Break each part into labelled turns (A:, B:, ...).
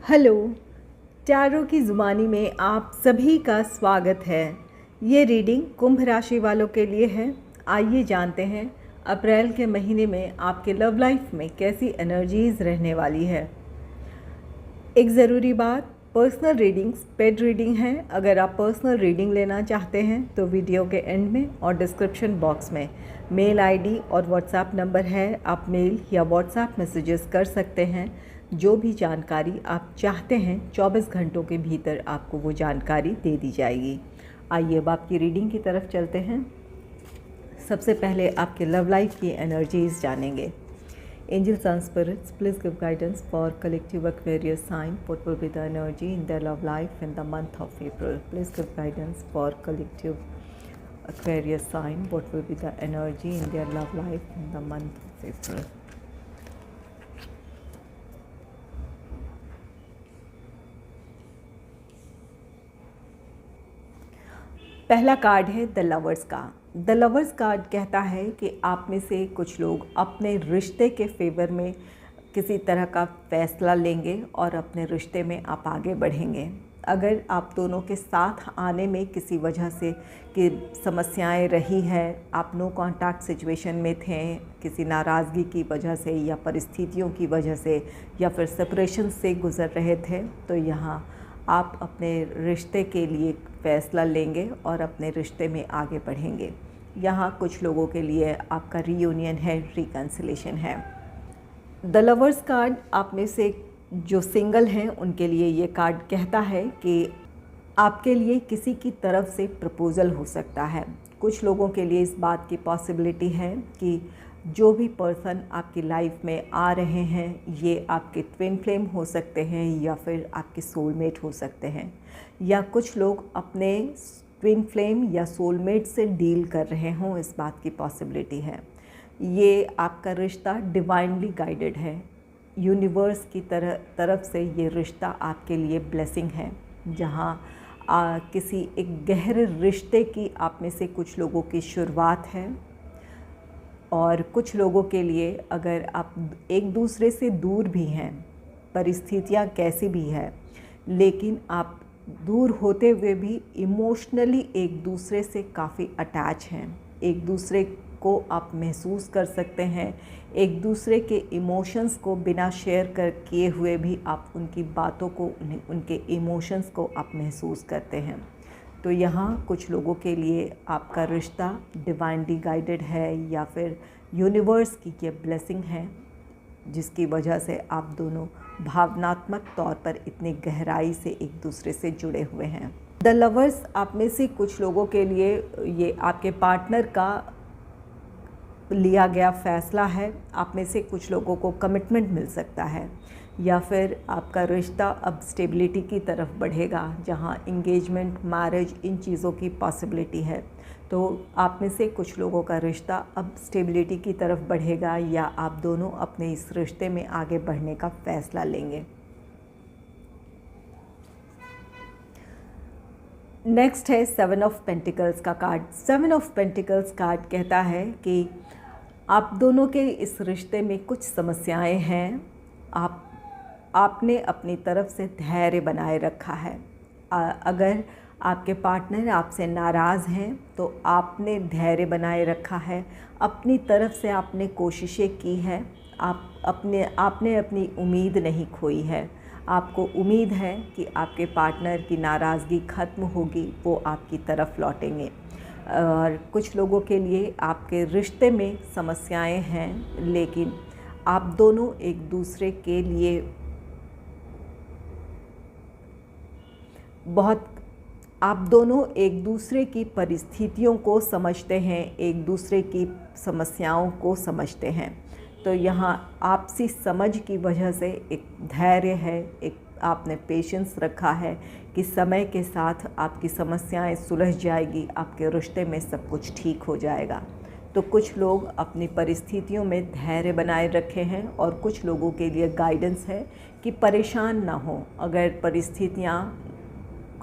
A: Hello, tarot की ज़ुबानी में आप सभी का स्वागत है। ये रीडिंग कुंभ राशि वालों के लिए है। आइए जानते हैं अप्रैल के महीने में आपके लव लाइफ में कैसी एनर्जीज़ रहने वाली है। एक ज़रूरी बात, पर्सनल रीडिंग्स पेड रीडिंग है। अगर आप पर्सनल रीडिंग लेना चाहते हैं तो वीडियो के एंड में और डिस्क्रिप्शन बॉक्स में मेल आईडी और व्हाट्सएप नंबर है। आप मेल या व्हाट्सएप मैसेजेस कर सकते हैं। जो भी जानकारी आप चाहते हैं 24 घंटों के भीतर आपको वो जानकारी दे दी जाएगी। आइए अब आपकी रीडिंग की तरफ चलते हैं। सबसे पहले आपके लव लाइफ की एनर्जीज़ जानेंगे। Angels and spirits, please give guidance for collective Aquarius sign. What will be the energy in their love life in the month of April? Please give guidance for collective Aquarius sign. What will be the energy in their love life in the month of April? पहला card है the lovers का। The lovers card कहता है कि आप में से कुछ लोग अपने रिश्ते के फेवर में किसी तरह का फ़ैसला लेंगे और अपने रिश्ते में आप आगे बढ़ेंगे। अगर आप दोनों के साथ आने में किसी वजह से कि समस्याएं रही है, आप नो कांटेक्ट सिचुएशन में थे, किसी नाराज़गी की वजह से या परिस्थितियों की वजह से या फिर सेपरेशन से गुज़र रहे थे, तो यहाँ आप अपने रिश्ते के लिए फ़ैसला लेंगे और अपने रिश्ते में आगे बढ़ेंगे। यहाँ कुछ लोगों के लिए आपका रीयूनियन है, रिकन्सिलेशन है। द लवर्स कार्ड आप में से जो सिंगल हैं उनके लिए ये कार्ड कहता है कि आपके लिए किसी की तरफ से प्रपोज़ल हो सकता है। कुछ लोगों के लिए इस बात की पॉसिबिलिटी है कि जो भी पर्सन आपकी लाइफ में आ रहे हैं ये आपके ट्विन फ्लेम हो सकते हैं या फिर आपके सोलमेट हो सकते हैं, या कुछ लोग अपने ट्विन फ्लेम या सोलमेट से डील कर रहे हों, इस बात की पॉसिबिलिटी है। ये आपका रिश्ता डिवाइनली गाइडेड है। यूनिवर्स की तरफ से ये रिश्ता आपके लिए ब्लेसिंग है, जहाँ किसी एक गहरे रिश्ते की आप में से कुछ लोगों की शुरुआत है। और कुछ लोगों के लिए अगर आप एक दूसरे से दूर भी हैं, परिस्थितियाँ कैसी भी है, लेकिन आप दूर होते हुए भी इमोशनली एक दूसरे से काफ़ी अटैच हैं। एक दूसरे को आप महसूस कर सकते हैं, एक दूसरे के इमोशंस को बिना शेयर किए हुए भी आप उनकी बातों को, उनके इमोशंस को आप महसूस करते हैं। तो यहाँ कुछ लोगों के लिए आपका रिश्ता डिवाइनली गाइडेड है या फिर यूनिवर्स की ये ब्लेसिंग है, जिसकी वजह से आप दोनों भावनात्मक तौर पर इतनी गहराई से एक दूसरे से जुड़े हुए हैं। द लवर्स आप में से कुछ लोगों के लिए ये आपके पार्टनर का लिया गया फ़ैसला है। आप में से कुछ लोगों को कमिटमेंट मिल सकता है या फिर आपका रिश्ता अब स्टेबिलिटी की तरफ बढ़ेगा, जहां इंगेजमेंट, मैरिज, इन चीज़ों की पॉसिबिलिटी है। तो आप में से कुछ लोगों का रिश्ता अब स्टेबिलिटी की तरफ बढ़ेगा या आप दोनों अपने इस रिश्ते में आगे बढ़ने का फ़ैसला लेंगे। नेक्स्ट है 7 ऑफ पेंटिकल्स का कार्ड। 7 ऑफ पेंटिकल्स कार्ड कहता है कि आप दोनों के इस रिश्ते में कुछ समस्याएं हैं। आपने अपनी तरफ से धैर्य बनाए रखा है। अगर आपके पार्टनर आपसे नाराज़ हैं तो आपने धैर्य बनाए रखा है, अपनी तरफ से आपने कोशिशें की है, आपने अपनी उम्मीद नहीं खोई है। आपको उम्मीद है कि आपके पार्टनर की नाराज़गी ख़त्म होगी, वो आपकी तरफ लौटेंगे। और कुछ लोगों के लिए आपके रिश्ते में समस्याएं हैं, लेकिन आप दोनों एक दूसरे के लिए आप दोनों एक दूसरे की परिस्थितियों को समझते हैं, एक दूसरे की समस्याओं को समझते हैं। तो यहाँ आपसी समझ की वजह से एक धैर्य है, एक आपने पेशेंस रखा है कि समय के साथ आपकी समस्याएं सुलझ जाएगी, आपके रिश्ते में सब कुछ ठीक हो जाएगा। तो कुछ लोग अपनी परिस्थितियों में धैर्य बनाए रखे हैं और कुछ लोगों के लिए गाइडेंस है कि परेशान ना हो। अगर परिस्थितियाँ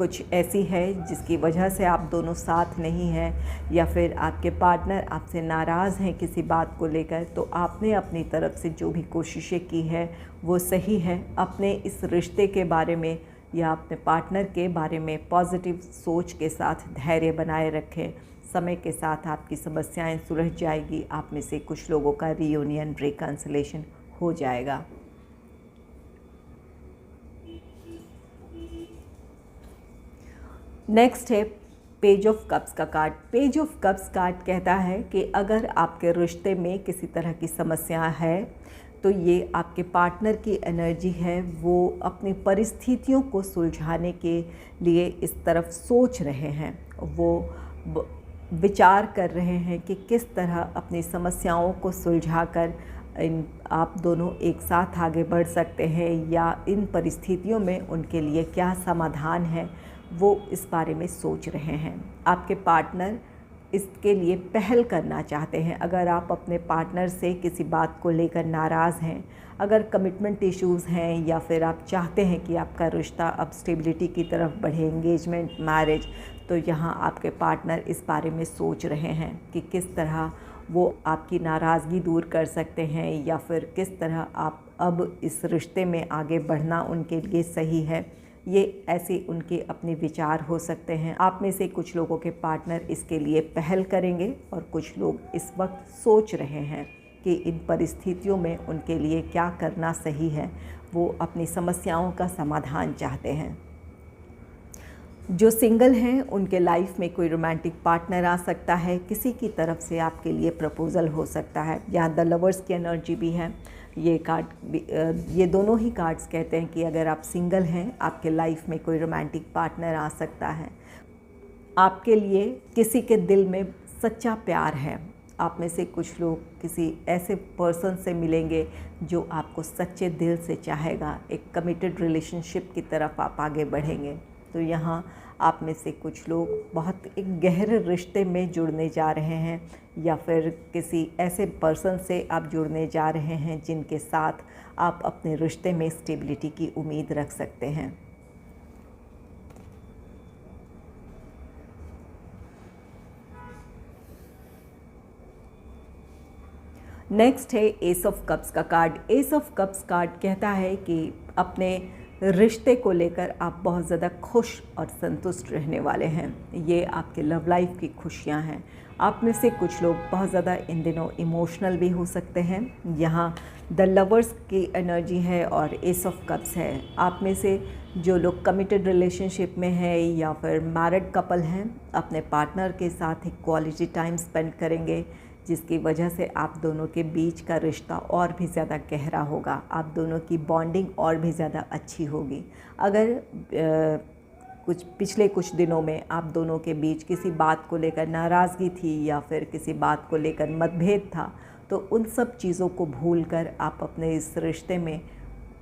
A: कुछ ऐसी है जिसकी वजह से आप दोनों साथ नहीं हैं, या फिर आपके पार्टनर आपसे नाराज़ हैं किसी बात को लेकर, तो आपने अपनी तरफ से जो भी कोशिशें की है वो सही है। अपने इस रिश्ते के बारे में या अपने पार्टनर के बारे में पॉजिटिव सोच के साथ धैर्य बनाए रखें। समय के साथ आपकी समस्याएं सुलझ जाएगी। आप में से कुछ लोगों का रियूनियन, रिकन्सिलेशन हो जाएगा। नेक्स्ट है पेज ऑफ कप्स का card. Page of cups card कहता है कि अगर आपके रिश्ते में किसी तरह की समस्या है तो ये आपके पार्टनर की एनर्जी है, वो अपनी परिस्थितियों को सुलझाने के लिए इस तरफ सोच रहे हैं। वो विचार कर रहे हैं कि किस तरह अपनी समस्याओं को सुलझाकर आप दोनों एक साथ आगे बढ़ सकते हैं, या इन परिस्थितियों में उनके लिए क्या समाधान है, वो इस बारे में सोच रहे हैं। आपके पार्टनर इसके लिए पहल करना चाहते हैं। अगर आप अपने पार्टनर से किसी बात को लेकर नाराज़ हैं, अगर कमिटमेंट इश्यूज़ हैं, या फिर आप चाहते हैं कि आपका रिश्ता अब स्टेबिलिटी की तरफ बढ़े, एंगेजमेंट, मैरिज, तो यहाँ आपके पार्टनर इस बारे में सोच रहे हैं कि किस तरह वो आपकी नाराज़गी दूर कर सकते हैं, या फिर किस तरह आप अब इस रिश्ते में आगे बढ़ना उनके लिए सही है। ये ऐसे उनके अपने विचार हो सकते हैं। आप में से कुछ लोगों के पार्टनर इसके लिए पहल करेंगे, और कुछ लोग इस वक्त सोच रहे हैं कि इन परिस्थितियों में उनके लिए क्या करना सही है। वो अपनी समस्याओं का समाधान चाहते हैं। जो सिंगल हैं उनके लाइफ में कोई रोमांटिक पार्टनर आ सकता है। किसी की तरफ से आपके लिए प्रपोज़ल हो सकता है। यहाँ द लवर्स की एनर्जी भी है। ये कार्ड, ये दोनों ही कार्ड्स कहते हैं कि अगर आप सिंगल हैं, आपके लाइफ में कोई रोमांटिक पार्टनर आ सकता है। आपके लिए किसी के दिल में सच्चा प्यार है। आप में से कुछ लोग किसी ऐसे पर्सन से मिलेंगे जो आपको सच्चे दिल से चाहेगा। एक कमिटेड रिलेशनशिप की तरफ आप आगे बढ़ेंगे। तो यहाँ आप में से कुछ लोग बहुत एक गहरे रिश्ते में जुड़ने जा रहे हैं, या फिर किसी ऐसे पर्सन से आप जुड़ने जा रहे हैं जिनके साथ आप अपने रिश्ते में स्टेबिलिटी की उम्मीद रख सकते हैं। नेक्स्ट है एस ऑफ कप्स का card. S of cups card कहता है कि अपने रिश्ते को लेकर आप बहुत ज़्यादा खुश और संतुष्ट रहने वाले हैं। ये आपके लव लाइफ की खुशियाँ हैं। आप में से कुछ लोग बहुत ज़्यादा इन दिनों इमोशनल भी हो सकते हैं। यहाँ द लवर्स की एनर्जी है और एस ऑफ कप्स है। आप में से जो लोग कमिटेड रिलेशनशिप में है या फिर मैरिड कपल हैं, अपने पार्टनर के साथ एक क्वालिटी टाइम स्पेंड करेंगे, जिसकी वजह से आप दोनों के बीच का रिश्ता और भी ज़्यादा गहरा होगा। आप दोनों की बॉन्डिंग और भी ज़्यादा अच्छी होगी। अगर पिछले कुछ दिनों में आप दोनों के बीच किसी बात को लेकर नाराज़गी थी या फिर किसी बात को लेकर मतभेद था, तो उन सब चीज़ों को भूलकर आप अपने इस रिश्ते में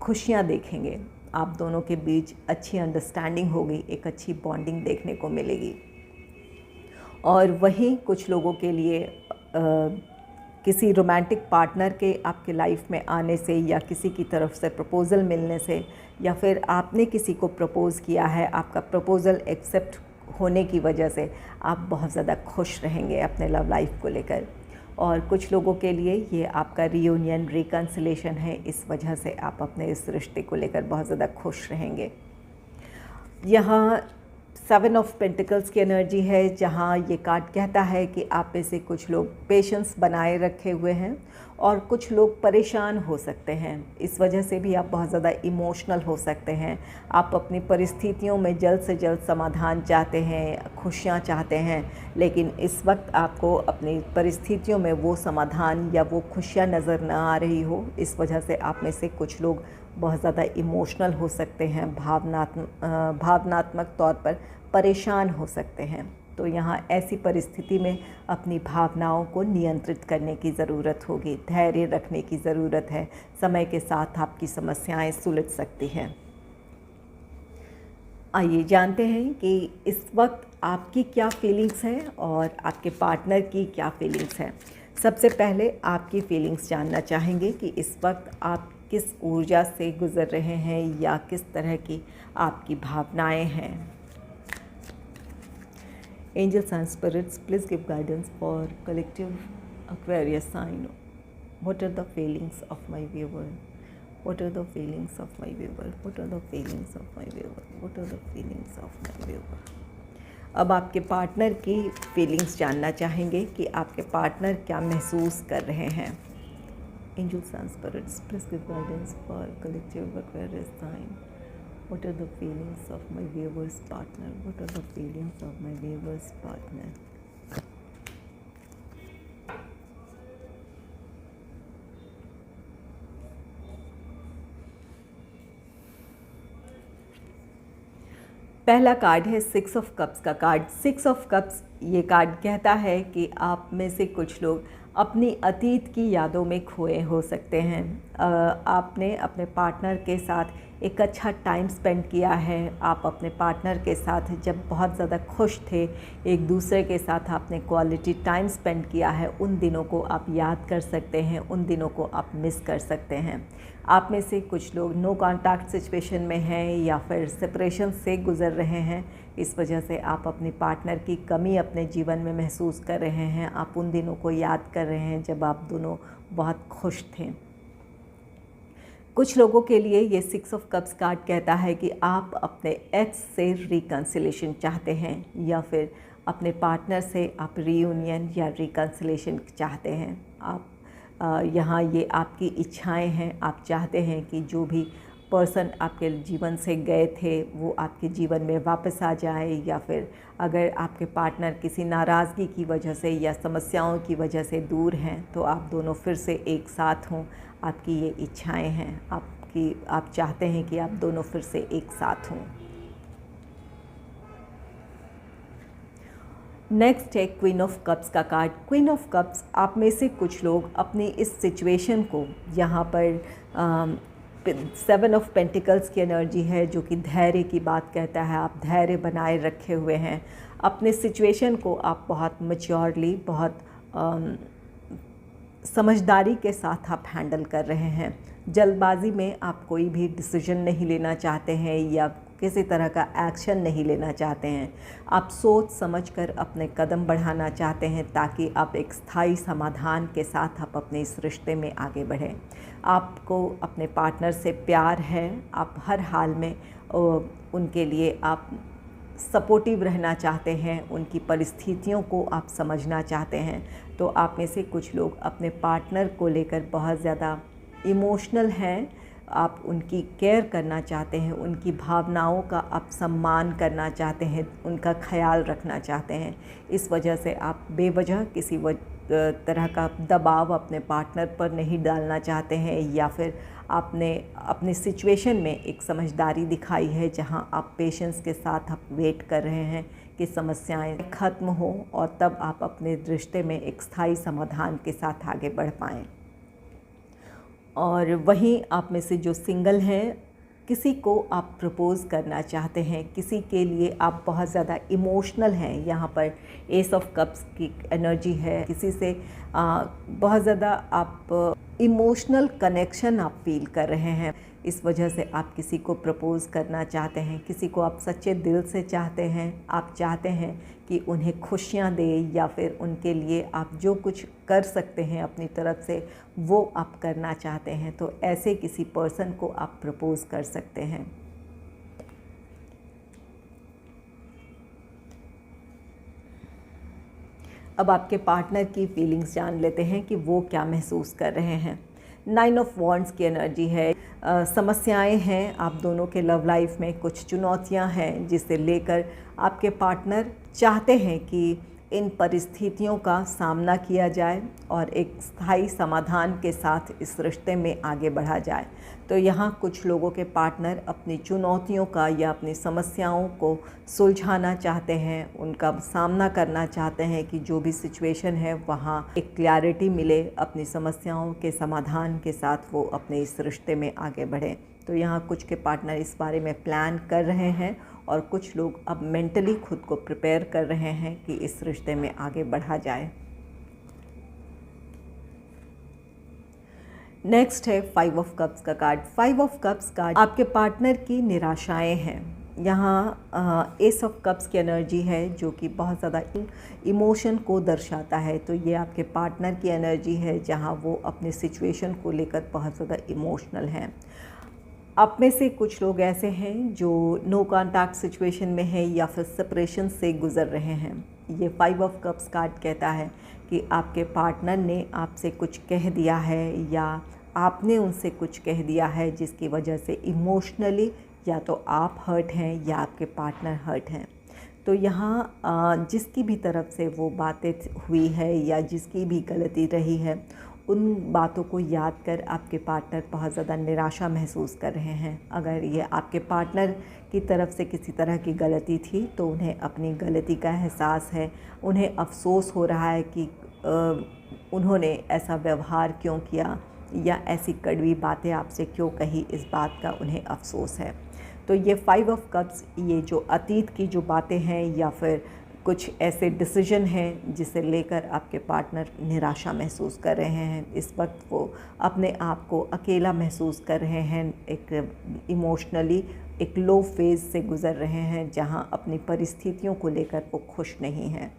A: खुशियाँ देखेंगे। आप दोनों के बीच अच्छी अंडरस्टैंडिंग होगी, एक अच्छी बॉन्डिंग देखने को मिलेगी। और वहीं कुछ लोगों के लिए किसी रोमांटिक पार्टनर के आपके लाइफ में आने से, या किसी की तरफ से प्रपोज़ल मिलने से, या फिर आपने किसी को प्रपोज़ किया है, आपका प्रपोज़ल एक्सेप्ट होने की वजह से आप बहुत ज़्यादा खुश रहेंगे अपने लव लाइफ को लेकर। और कुछ लोगों के लिए ये आपका रियूनियन, रिकन्सिलेशन है। इस वजह से आप अपने इस रिश्ते को लेकर बहुत ज़्यादा खुश रहेंगे। यहाँ 7 ऑफ पेंटिकल्स की एनर्जी है, जहाँ ये कार्ड कहता है कि आप में से कुछ लोग पेशेंस बनाए रखे हुए हैं और कुछ लोग परेशान हो सकते हैं। इस वजह से भी आप बहुत ज़्यादा इमोशनल हो सकते हैं। आप अपनी परिस्थितियों में जल्द से जल्द समाधान चाहते हैं, खुशियाँ चाहते हैं, लेकिन इस वक्त आपको अपनी परिस्थितियों में वो समाधान या वो खुशियाँ नज़र न आ रही हो। इस वजह से आप में से कुछ लोग बहुत ज़्यादा इमोशनल हो सकते हैं, भावनात्मक तौर पर परेशान हो सकते हैं। तो यहाँ ऐसी परिस्थिति में अपनी भावनाओं को नियंत्रित करने की ज़रूरत होगी, धैर्य रखने की ज़रूरत है। समय के साथ आपकी समस्याएं सुलझ सकती हैं। आइए जानते हैं कि इस वक्त आपकी क्या फीलिंग्स हैं और आपके पार्टनर की क्या फीलिंग्स हैं। सबसे पहले आपकी फीलिंग्स जानना चाहेंगे कि इस वक्त आप किस ऊर्जा से गुज़र रहे हैं या किस तरह की आपकी भावनाएं हैं। Angels and spirits, please give guidance for collective Aquarius sign. What are the feelings of my viewer? What are the feelings of my viewer? What are the feelings of my viewer? What are the feelings of my viewer? अब आपके partner की feelings जानना चाहेंगे कि आपके partner क्या महसूस कर रहे हैं. Angels and spirits, please give guidance for collective Aquarius sign. What are the feelings of my viewer's partner? What are the feelings of my viewer's partner? पहला कार्ड है 6 ऑफ कप्स का कार्ड. 6 ऑफ कप्स ये card कहता है कि आप में से कुछ लोग अपनी अतीत की यादों में खोए हो सकते हैं. आपने अपने पार्टनर के साथ एक अच्छा टाइम स्पेंड किया है. आप अपने पार्टनर के साथ जब बहुत ज़्यादा खुश थे, एक दूसरे के साथ आपने क्वालिटी टाइम स्पेंड किया है, उन दिनों को आप याद कर सकते हैं, उन दिनों को आप मिस कर सकते हैं. आप में से कुछ लोग नो कॉन्टैक्ट सिचुएशन में हैं या फिर सेपरेशन से गुज़र रहे हैं. इस वजह से आप अपनी पार्टनर की कमी अपने जीवन में महसूस कर रहे हैं. आप उन दिनों को याद कर रहे हैं जब आप दोनों बहुत खुश थे. कुछ लोगों के लिए ये 6 ऑफ कप्स कार्ड कहता है कि आप अपने एक्स से रिकन्सिलेशन चाहते हैं या फिर अपने पार्टनर से आप रीयूनियन या रिकन्सिलेशन चाहते हैं. आप यहाँ ये आपकी इच्छाएं हैं. आप चाहते हैं कि जो भी पर्सन आपके जीवन से गए थे वो आपके जीवन में वापस आ जाए, या फिर अगर आपके पार्टनर किसी नाराज़गी की वजह से या समस्याओं की वजह से दूर हैं तो आप दोनों फिर से एक साथ हों. आपकी ये इच्छाएं हैं. आप चाहते हैं कि आप दोनों फिर से एक साथ हों. नेक्स्ट है क्वीन ऑफ कप्स का कार्ड. क्वीन ऑफ कप्स, आप में से कुछ लोग अपनी इस सिचुएशन को, यहाँ पर 7 ऑफ पेंटिकल्स की एनर्जी है जो कि धैर्य की बात कहता है. आप धैर्य बनाए रखे हुए हैं. अपने सिचुएशन को आप बहुत मैच्योरली, बहुत समझदारी के साथ आप हैंडल कर रहे हैं. जल्दबाजी में आप कोई भी डिसीजन नहीं लेना चाहते हैं या किसी तरह का एक्शन नहीं लेना चाहते हैं. आप सोच समझकर अपने कदम बढ़ाना चाहते हैं ताकि आप एक स्थायी समाधान के साथ आप अपने इस रिश्ते में आगे बढ़ें. आपको अपने पार्टनर से प्यार है. आप हर हाल में उनके लिए आप सपोर्टिव रहना चाहते हैं. उनकी परिस्थितियों को आप समझना चाहते हैं. तो आप में से कुछ लोग अपने पार्टनर को लेकर बहुत ज़्यादा इमोशनल हैं. आप उनकी केयर करना चाहते हैं. उनकी भावनाओं का आप सम्मान करना चाहते हैं. उनका ख्याल रखना चाहते हैं. इस वजह से आप बेवजह किसी तरह का दबाव अपने पार्टनर पर नहीं डालना चाहते हैं, या फिर आपने अपनी सिचुएशन में एक समझदारी दिखाई है जहां आप पेशेंस के साथ आप वेट कर रहे हैं कि समस्याएं ख़त्म हो और तब आप अपने रिश्ते में एक स्थायी समाधान के साथ आगे बढ़ पाएँ. और वहीं आप में से जो सिंगल हैं, किसी को आप प्रपोज़ करना चाहते हैं, किसी के लिए आप बहुत ज़्यादा इमोशनल हैं. यहाँ पर एस ऑफ कप्स की एनर्जी है. किसी से बहुत ज़्यादा आप इमोशनल कनेक्शन आप फील कर रहे हैं. इस वजह से आप किसी को प्रपोज़ करना चाहते हैं. किसी को आप सच्चे दिल से चाहते हैं. आप चाहते हैं कि उन्हें खुशियाँ दें, या फिर उनके लिए आप जो कुछ कर सकते हैं अपनी तरफ से वो आप करना चाहते हैं. तो ऐसे किसी पर्सन को आप प्रपोज़ कर सकते हैं. अब आपके पार्टनर की फीलिंग्स जान लेते हैं कि वो क्या महसूस कर रहे हैं. 9 ऑफ वॉन्ड्स की एनर्जी है. समस्याएं हैं. आप दोनों के लव लाइफ में कुछ चुनौतियां हैं जिसे लेकर आपके पार्टनर चाहते हैं कि इन परिस्थितियों का सामना किया जाए और एक स्थायी समाधान के साथ इस रिश्ते में आगे बढ़ा जाए. तो यहाँ कुछ लोगों के पार्टनर अपनी चुनौतियों का या अपनी समस्याओं को सुलझाना चाहते हैं, उनका सामना करना चाहते हैं कि जो भी सिचुएशन है वहाँ एक क्लैरिटी मिले. अपनी समस्याओं के समाधान के साथ वो अपने इस रिश्ते में आगे बढ़ें. तो यहाँ कुछ के पार्टनर इस बारे में प्लान कर रहे हैं और कुछ लोग अब मेंटली खुद को प्रिपेयर कर रहे हैं कि इस रिश्ते में आगे बढ़ा जाए. नेक्स्ट है 5 ऑफ कप्स का कार्ड. 5 ऑफ कप्स कार्ड आपके पार्टनर की निराशाएं हैं. यहाँ एस ऑफ कप्स की एनर्जी है जो कि बहुत ज़्यादा इमोशन को दर्शाता है। तो ये आपके पार्टनर की एनर्जी है जहाँ वो अपने सिचुएशन को लेकर बहुत ज़्यादा इमोशनल हैं। आप में से कुछ लोग ऐसे हैं जो नो कॉन्टैक्ट सिचुएशन में है या फिर सेपरेशन से गुज़र रहे हैं। ये 5 ऑफ कप्स कार्ड कहता है कि आपके पार्टनर ने आपसे कुछ कह दिया है या आपने उनसे कुछ कह दिया है जिसकी वजह से इमोशनली या तो आप हर्ट हैं या आपके पार्टनर हर्ट हैं। तो यहाँ जिसकी भी तरफ से वो बातें हुई है या जिसकी भी गलती रही है, उन बातों को याद कर आपके पार्टनर बहुत ज़्यादा निराशा महसूस कर रहे हैं। अगर ये आपके पार्टनर की तरफ से किसी तरह की गलती थी तो उन्हें अपनी गलती का एहसास है, उन्हें अफ़सोस हो रहा है कि उन्होंने ऐसा व्यवहार क्यों किया या ऐसी कड़वी बातें आपसे क्यों कही, इस बात का उन्हें अफ़सोस है। तो ये 5 ऑफ कप्स, ये जो अतीत की जो बातें हैं या फिर कुछ ऐसे डिसीजन हैं जिसे लेकर आपके पार्टनर निराशा महसूस कर रहे हैं। इस वक्त वो अपने आप को अकेला महसूस कर रहे हैं, एक इमोशनली एक लो फेज़ से गुज़र रहे हैं जहां अपनी परिस्थितियों को लेकर वो खुश नहीं हैं।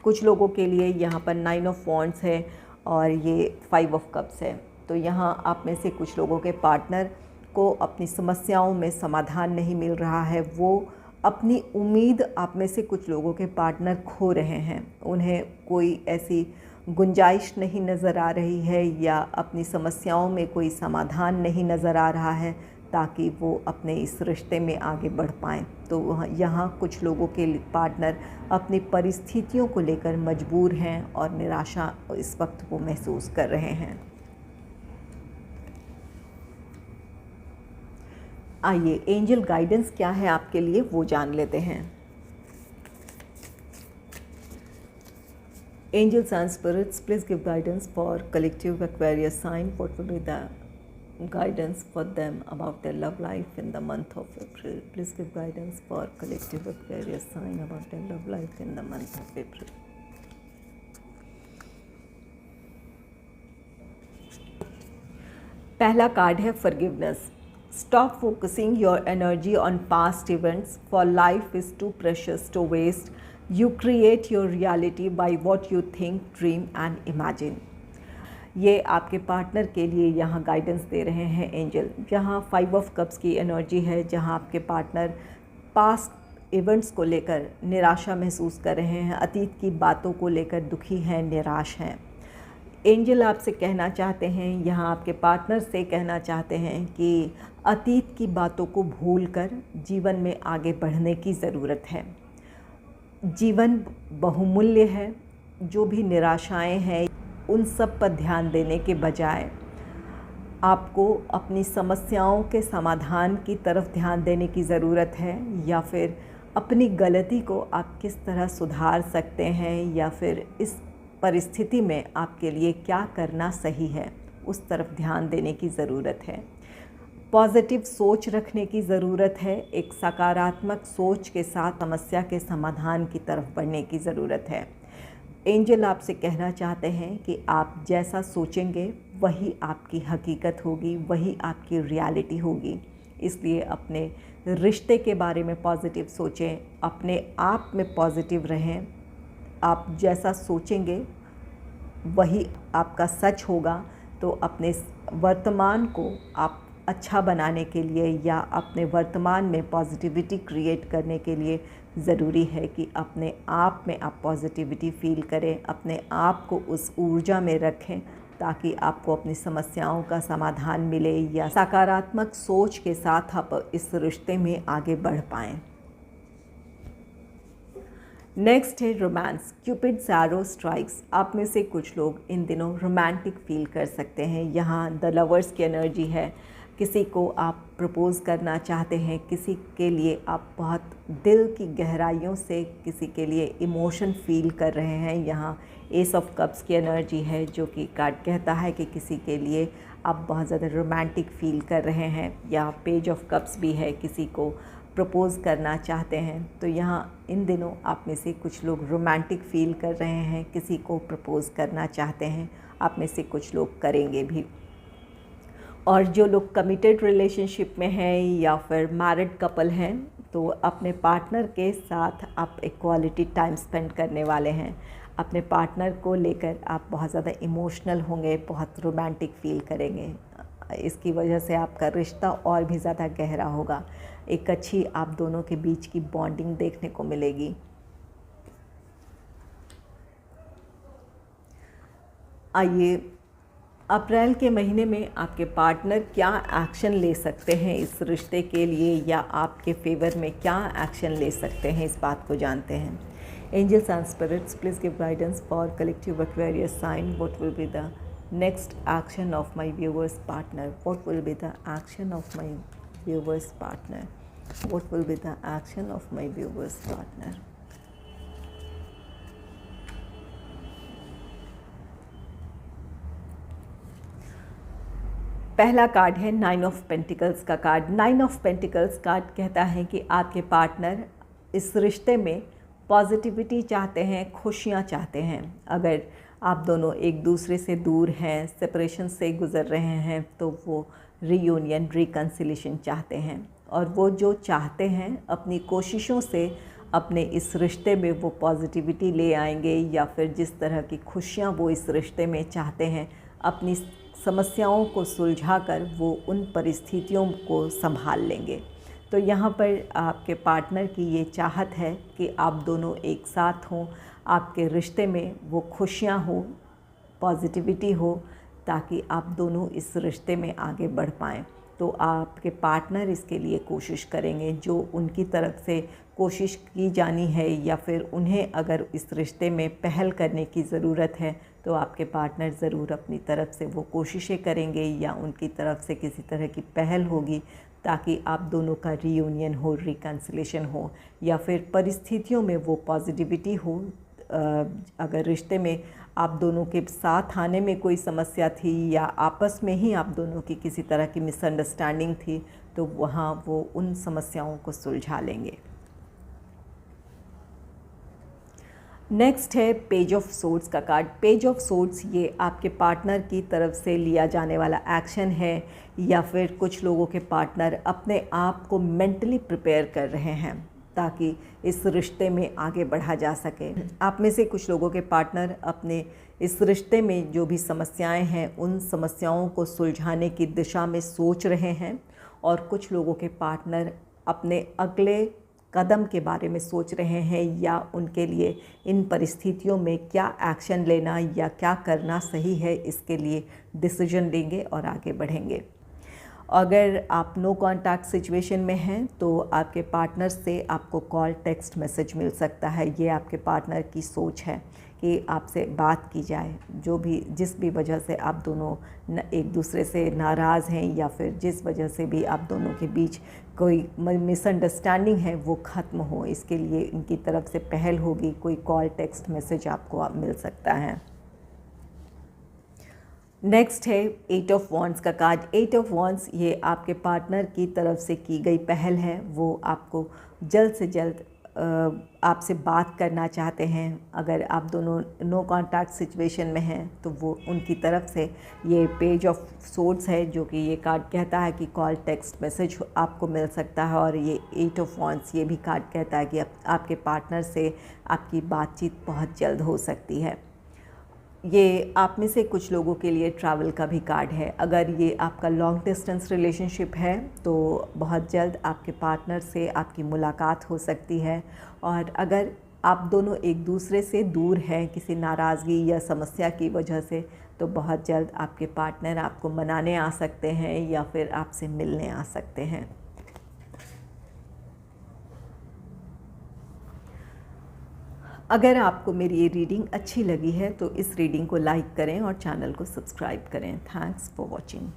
A: कुछ लोगों के लिए यहाँ पर 9 ऑफ वॉन्ड्स है और ये 5 ऑफ कप्स है। तो यहाँ आप में से कुछ लोगों के पार्टनर को अपनी समस्याओं में समाधान नहीं मिल रहा है। वो अपनी उम्मीद, आप में से कुछ लोगों के पार्टनर खो रहे हैं, उन्हें कोई ऐसी गुंजाइश नहीं नज़र आ रही है या अपनी समस्याओं में कोई समाधान नहीं नज़र आ रहा है ताकि वो अपने इस रिश्ते में आगे बढ़ पाएँ। तो यहाँ कुछ लोगों के पार्टनर अपनी परिस्थितियों को लेकर मजबूर हैं और निराशा इस वक्त वो महसूस कर रहे हैं। आइए एंजल गाइडेंस क्या है आपके लिए वो जान लेते हैं। Angels and spirits, please give guidance for collective Aquarius sign. What will be the guidance for them about their love life in the month of April? Please give guidance for collective Aquarius sign about their love life in the month of April. पहला card है forgiveness. Stop focusing your energy on past events, for life is too precious to waste. You create your reality by what you think, dream and imagine. ये आपके partner के लिए यहाँ guidance दे रहे हैं angel. जहाँ 5 ऑफ कप्स की energy है, जहाँ आपके पार्टनर पास्ट इवेंट्स को लेकर निराशा महसूस कर रहे हैं, अतीत की बातों को लेकर दुखी हैं, निराश हैं। एंजल आपसे कहना चाहते हैं, यहाँ आपके पार्टनर से कहना चाहते हैं कि अतीत की बातों को भूलकर जीवन में आगे बढ़ने की ज़रूरत है। जीवन बहुमूल्य है। जो भी निराशाएं हैं उन सब पर ध्यान देने के बजाय आपको अपनी समस्याओं के समाधान की तरफ ध्यान देने की ज़रूरत है, या फिर अपनी गलती को आप किस तरह सुधार सकते हैं या फिर इस परिस्थिति में आपके लिए क्या करना सही है, उस तरफ ध्यान देने की ज़रूरत है। पॉजिटिव सोच रखने की ज़रूरत है। एक सकारात्मक सोच के साथ समस्या के समाधान की तरफ बढ़ने की ज़रूरत है। एंजल आपसे कहना चाहते हैं कि आप जैसा सोचेंगे वही आपकी हकीकत होगी, वही आपकी रियलिटी होगी। इसलिए अपने रिश्ते के बारे में पॉजिटिव सोचें, अपने आप में पॉजिटिव रहें। आप जैसा सोचेंगे वही आपका सच होगा। तो अपने वर्तमान को आप अच्छा बनाने के लिए या अपने वर्तमान में पॉजिटिविटी क्रिएट करने के लिए ज़रूरी है कि अपने आप में आप पॉजिटिविटी फील करें, अपने आप को उस ऊर्जा में रखें ताकि आपको अपनी समस्याओं का समाधान मिले या सकारात्मक सोच के साथ आप इस रिश्ते में आगे बढ़ पाएँ। नेक्स्ट है रोमांस, क्यूपिड्स एरो स्ट्राइक्स। आप में से कुछ लोग इन दिनों रोमांटिक फील कर सकते हैं। यहाँ द लवर्स की एनर्जी है। किसी को आप प्रपोज़ करना चाहते हैं, किसी के लिए आप बहुत दिल की गहराइयों से किसी के लिए इमोशन फील कर रहे हैं। यहाँ एस ऑफ कप्स की एनर्जी है जो कि कार्ड कहता है कि किसी के लिए आप बहुत ज़्यादा रोमांटिक फील कर रहे हैं। या पेज ऑफ कप्स भी है, किसी को प्रपोज़ करना चाहते हैं। तो यहाँ इन दिनों आप में से कुछ लोग रोमांटिक फील कर रहे हैं, किसी को प्रपोज़ करना चाहते हैं। आप में से कुछ लोग करेंगे भी। और जो लोग कमिटेड रिलेशनशिप में हैं या फिर मैरिड कपल हैं, तो अपने पार्टनर के साथ आप एक क्वालिटी टाइम स्पेंड करने वाले हैं। अपने पार्टनर को लेकर आप बहुत ज़्यादा इमोशनल होंगे, बहुत रोमांटिक फील करेंगे। इसकी वजह से आपका रिश्ता और भी ज़्यादा गहरा होगा। एक अच्छी आप दोनों के बीच की बॉन्डिंग देखने को मिलेगी। आइए, अप्रैल के महीने में आपके पार्टनर क्या एक्शन ले सकते हैं इस रिश्ते के लिए, या आपके फेवर में क्या एक्शन ले सकते हैं, इस बात को जानते हैं। Angels and spirits, please give guidance for collective Aquarius sign. What will be the next action of my viewers partner? What will be the action of my viewers partner? What will be the action of my viewers partner? पहला card है 9 of pentacles का card. 9 of pentacles card कहता है कि आपके partner इस रिश्ते में पॉजिटिविटी चाहते हैं, खुशियाँ चाहते हैं। अगर आप दोनों एक दूसरे से दूर हैं, सेपरेशन से गुज़र रहे हैं, तो वो रीयूनियन, रिकन्सिलेशन चाहते हैं। और वो जो चाहते हैं, अपनी कोशिशों से अपने इस रिश्ते में वो पॉजिटिविटी ले आएंगे, या फिर जिस तरह की खुशियाँ वो इस रिश्ते में चाहते हैं, अपनी समस्याओं को सुलझाकर वो उन परिस्थितियों को संभाल लेंगे। तो यहाँ पर आपके पार्टनर की ये चाहत है कि आप दोनों एक साथ हों, आपके रिश्ते में वो खुशियाँ हो, पॉजिटिविटी हो, ताकि आप दोनों इस रिश्ते में आगे बढ़ पाएँ। तो आपके पार्टनर इसके लिए कोशिश करेंगे। जो उनकी तरफ से कोशिश की जानी है, या फिर उन्हें अगर इस रिश्ते में पहल करने की ज़रूरत है, तो आपके पार्टनर ज़रूर अपनी तरफ से वो कोशिशें करेंगे, या उनकी तरफ से किसी तरह की पहल होगी, ताकि आप दोनों का रीयूनियन हो, रिकन्सिलेशन हो, या फिर परिस्थितियों में वो पॉजिटिविटी हो। अगर रिश्ते में आप दोनों के साथ आने में कोई समस्या थी, या आपस में ही आप दोनों की किसी तरह की मिसअंडरस्टैंडिंग थी, तो वहाँ वो उन समस्याओं को सुलझा लेंगे। नेक्स्ट है पेज ऑफ सोर्ड्स का कार्ड। पेज ऑफ सोर्ड्स ये आपके पार्टनर की तरफ से लिया जाने वाला एक्शन है, या फिर कुछ लोगों के पार्टनर अपने आप को मेंटली प्रिपेयर कर रहे हैं ताकि इस रिश्ते में आगे बढ़ा जा सके। आप में से कुछ लोगों के पार्टनर अपने इस रिश्ते में जो भी समस्याएं हैं, उन समस्याओं को सुलझाने की दिशा में सोच रहे हैं, और कुछ लोगों के पार्टनर अपने अगले कदम के बारे में सोच रहे हैं, या उनके लिए इन परिस्थितियों में क्या एक्शन लेना या क्या करना सही है, इसके लिए डिसीजन लेंगे और आगे बढ़ेंगे। अगर आप नो कॉन्टैक्ट सिचुएशन में हैं, तो आपके पार्टनर से आपको कॉल, टेक्स्ट मैसेज मिल सकता है। ये आपके पार्टनर की सोच है कि आपसे बात की जाए। जो भी जिस भी वजह से आप दोनों एक दूसरे से नाराज़ हैं, या फिर जिस वजह से भी आप दोनों के बीच कोई मिसअंडरस्टैंडिंग है, वो ख़त्म हो, इसके लिए इनकी तरफ से पहल होगी। कोई कॉल, टेक्स्ट मैसेज आपको मिल सकता है। नेक्स्ट है 8 ऑफ वॉन्ड्स का कार्ड। 8 ऑफ वॉन्ड्स ये आपके पार्टनर की तरफ से की गई पहल है। वो आपको जल्द से जल्द आपसे बात करना चाहते हैं। अगर आप दोनों नो कॉन्टैक्ट सिचुएशन में हैं, तो वो उनकी तरफ से ये पेज ऑफ सोर्ड्स है, जो कि ये कार्ड कहता है कि कॉल, टेक्स्ट मैसेज आपको मिल सकता है। और ये 8 ऑफ वॉन्ड्स ये भी कार्ड कहता है कि आपके पार्टनर से आपकी बातचीत बहुत जल्द हो सकती है। ये आप में से कुछ लोगों के लिए ट्रैवल का भी कार्ड है। अगर ये आपका लॉन्ग डिस्टेंस रिलेशनशिप है, तो बहुत जल्द आपके पार्टनर से आपकी मुलाकात हो सकती है। और अगर आप दोनों एक दूसरे से दूर हैं किसी नाराज़गी या समस्या की वजह से, तो बहुत जल्द आपके पार्टनर आपको मनाने आ सकते हैं, या फिर आपसे मिलने आ सकते हैं। अगर आपको मेरी ये रीडिंग अच्छी लगी है, तो इस रीडिंग को लाइक करें और चैनल को सब्सक्राइब करें। Thanks for watching.